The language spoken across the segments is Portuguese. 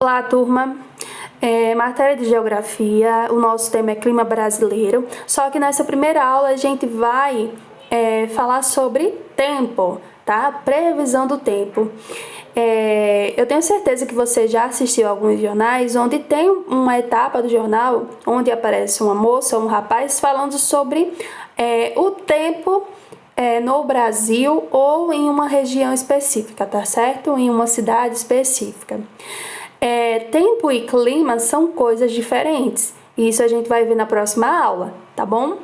Olá, turma. Matéria de Geografia, o nosso tema é Clima Brasileiro, só que nessa primeira aula a gente vai falar sobre tempo, tá? Previsão do tempo. Eu tenho certeza que você já assistiu a alguns jornais onde tem uma etapa do jornal onde aparece uma moça ou um rapaz falando sobre o tempo no Brasil ou em uma região específica, tá certo? Em uma cidade específica. Tempo e clima são coisas diferentes. E isso a gente vai ver na próxima aula, tá bom?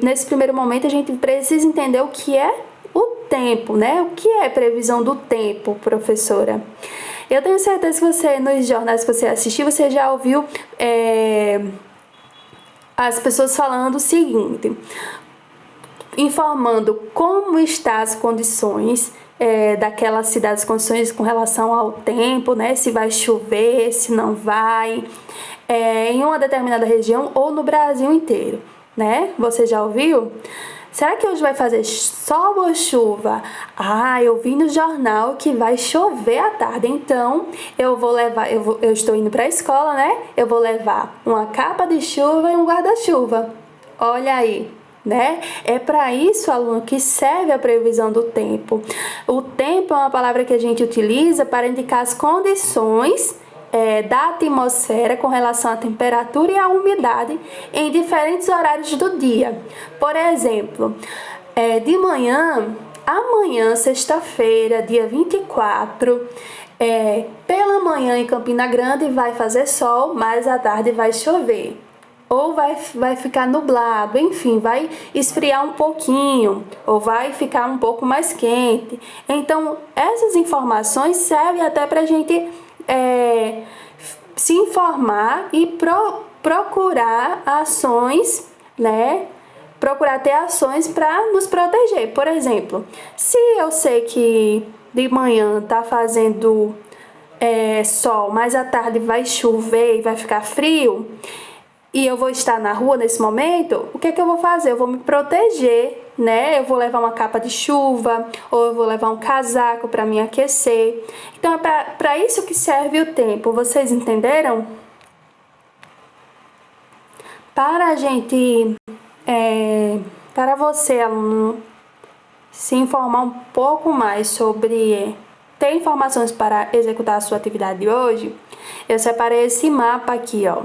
Nesse primeiro momento a gente precisa entender o que é o tempo, né? O que é previsão do tempo, professora? Eu tenho certeza que você, nos jornais que você assistiu, você já ouviu as pessoas falando o seguinte, informando como estão as condições daquela cidade, as condições com relação ao tempo, né? Se vai chover, se não vai, em uma determinada região ou no Brasil inteiro, né? Você já ouviu? Será que hoje vai fazer sol ou chuva? Eu vi no jornal que vai chover à tarde, então eu estou indo para a escola, né? Eu vou levar uma capa de chuva e um guarda-chuva. Olha aí, né? É para isso, aluno, que serve a previsão do tempo. O tempo é uma palavra que a gente utiliza para indicar as condições da atmosfera com relação à temperatura e à umidade em diferentes horários do dia. Por exemplo, de manhã, amanhã, sexta-feira, dia 24, pela manhã em Campina Grande vai fazer sol, mas à tarde vai chover. Ou vai ficar nublado, enfim, vai esfriar um pouquinho, ou vai ficar um pouco mais quente. Então, essas informações servem até para a gente se informar e procurar ações, né? Procurar ter ações para nos proteger. Por exemplo, se eu sei que de manhã tá fazendo sol, mas à tarde vai chover e vai ficar frio, e eu vou estar na rua nesse momento, o que é que eu vou fazer? Eu vou me proteger, né? Eu vou levar uma capa de chuva, ou eu vou levar um casaco para me aquecer. Então, é para isso que serve o tempo. Vocês entenderam? Para a gente, para você, aluno, se informar um pouco mais sobre ter informações para executar a sua atividade de hoje, eu separei esse mapa aqui, ó.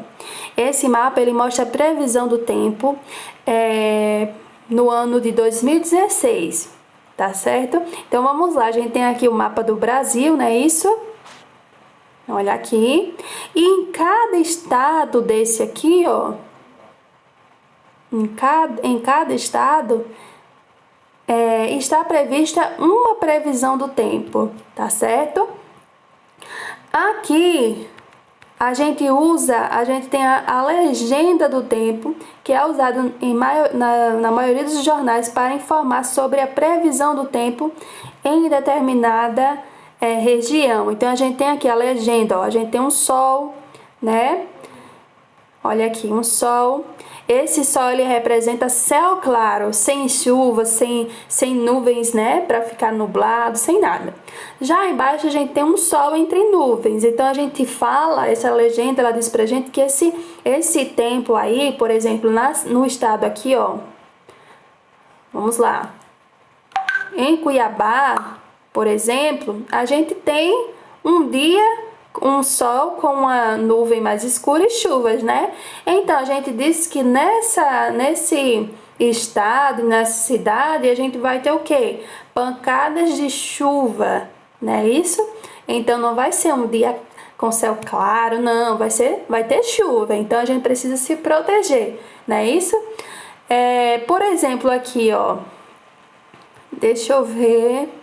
Esse mapa, ele mostra a previsão do tempo no ano de 2016, tá certo? Então, vamos lá, a gente tem aqui o mapa do Brasil, não é isso? Olha aqui. E em cada estado desse aqui, ó, em cada estado, está prevista uma previsão do tempo, tá certo? Aqui a gente tem a legenda do tempo, que é usada na maioria dos jornais para informar sobre a previsão do tempo em determinada região. Então a gente tem aqui a legenda, ó, a gente tem um sol, né? Olha aqui, um sol. Esse sol, ele representa céu claro, sem chuva, sem nuvens, né, para ficar nublado, sem nada. Já embaixo a gente tem um sol entre nuvens. Então a gente fala, essa legenda, ela diz pra gente que esse tempo aí, por exemplo, no estado aqui, ó. Vamos lá. Em Cuiabá, por exemplo, a gente tem um dia um sol com uma nuvem mais escura e chuvas, né? Então, a gente diz que nesse estado, nessa cidade, a gente vai ter o quê? Pancadas de chuva, não é isso? Então, não vai ser um dia com céu claro, não, vai ter chuva, então a gente precisa se proteger, não é isso? Por exemplo, aqui, ó, deixa eu ver...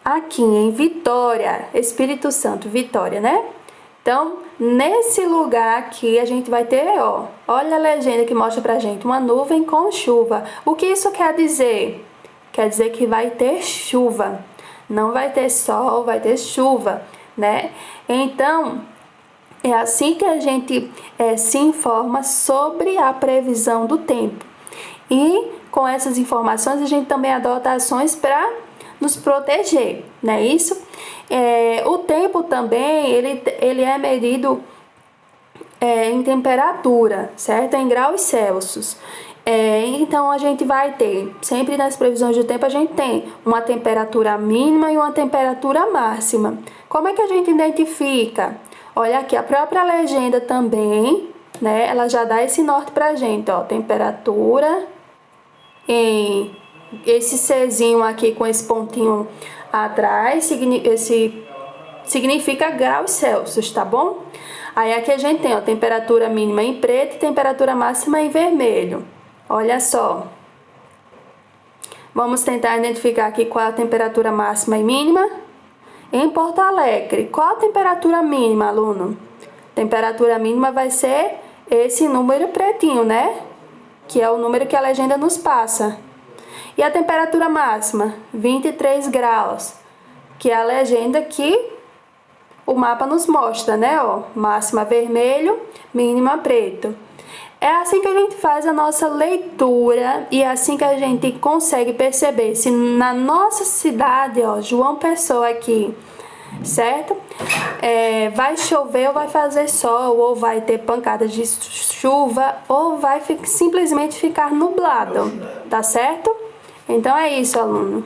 Aqui em Vitória, Espírito Santo, Vitória, né? Então, nesse lugar aqui, a gente vai ter, ó, olha a legenda que mostra pra gente, uma nuvem com chuva. O que isso quer dizer? Quer dizer que vai ter chuva. Não vai ter sol, vai ter chuva, né? Então, é assim que a gente se informa sobre a previsão do tempo. E com essas informações, a gente também adota ações para nos proteger, não é isso? O tempo também, ele é medido em temperatura, certo? Em graus Celsius. Então a gente vai ter, sempre nas previsões do tempo, a gente tem uma temperatura mínima e uma temperatura máxima. Como é que a gente identifica? Olha aqui, a própria legenda também, né? Ela já dá esse norte pra gente, ó. Temperatura em esse Czinho aqui com esse pontinho atrás, significa graus Celsius, tá bom? Aí aqui a gente tem, ó, temperatura mínima em preto e temperatura máxima em vermelho. Olha só. Vamos tentar identificar aqui qual é a temperatura máxima e mínima. Em Porto Alegre, qual a temperatura mínima, aluno? Temperatura mínima vai ser esse número pretinho, né? Que é o número que a legenda nos passa. E a temperatura máxima? 23 graus, que é a legenda que o mapa nos mostra, né? Ó, máxima vermelho, mínima preto. É assim que a gente faz a nossa leitura e é assim que a gente consegue perceber se na nossa cidade, ó, João Pessoa aqui, certo? Vai chover ou vai fazer sol, ou vai ter pancadas de chuva, ou vai simplesmente ficar nublado, tá certo? Então é isso, aluno.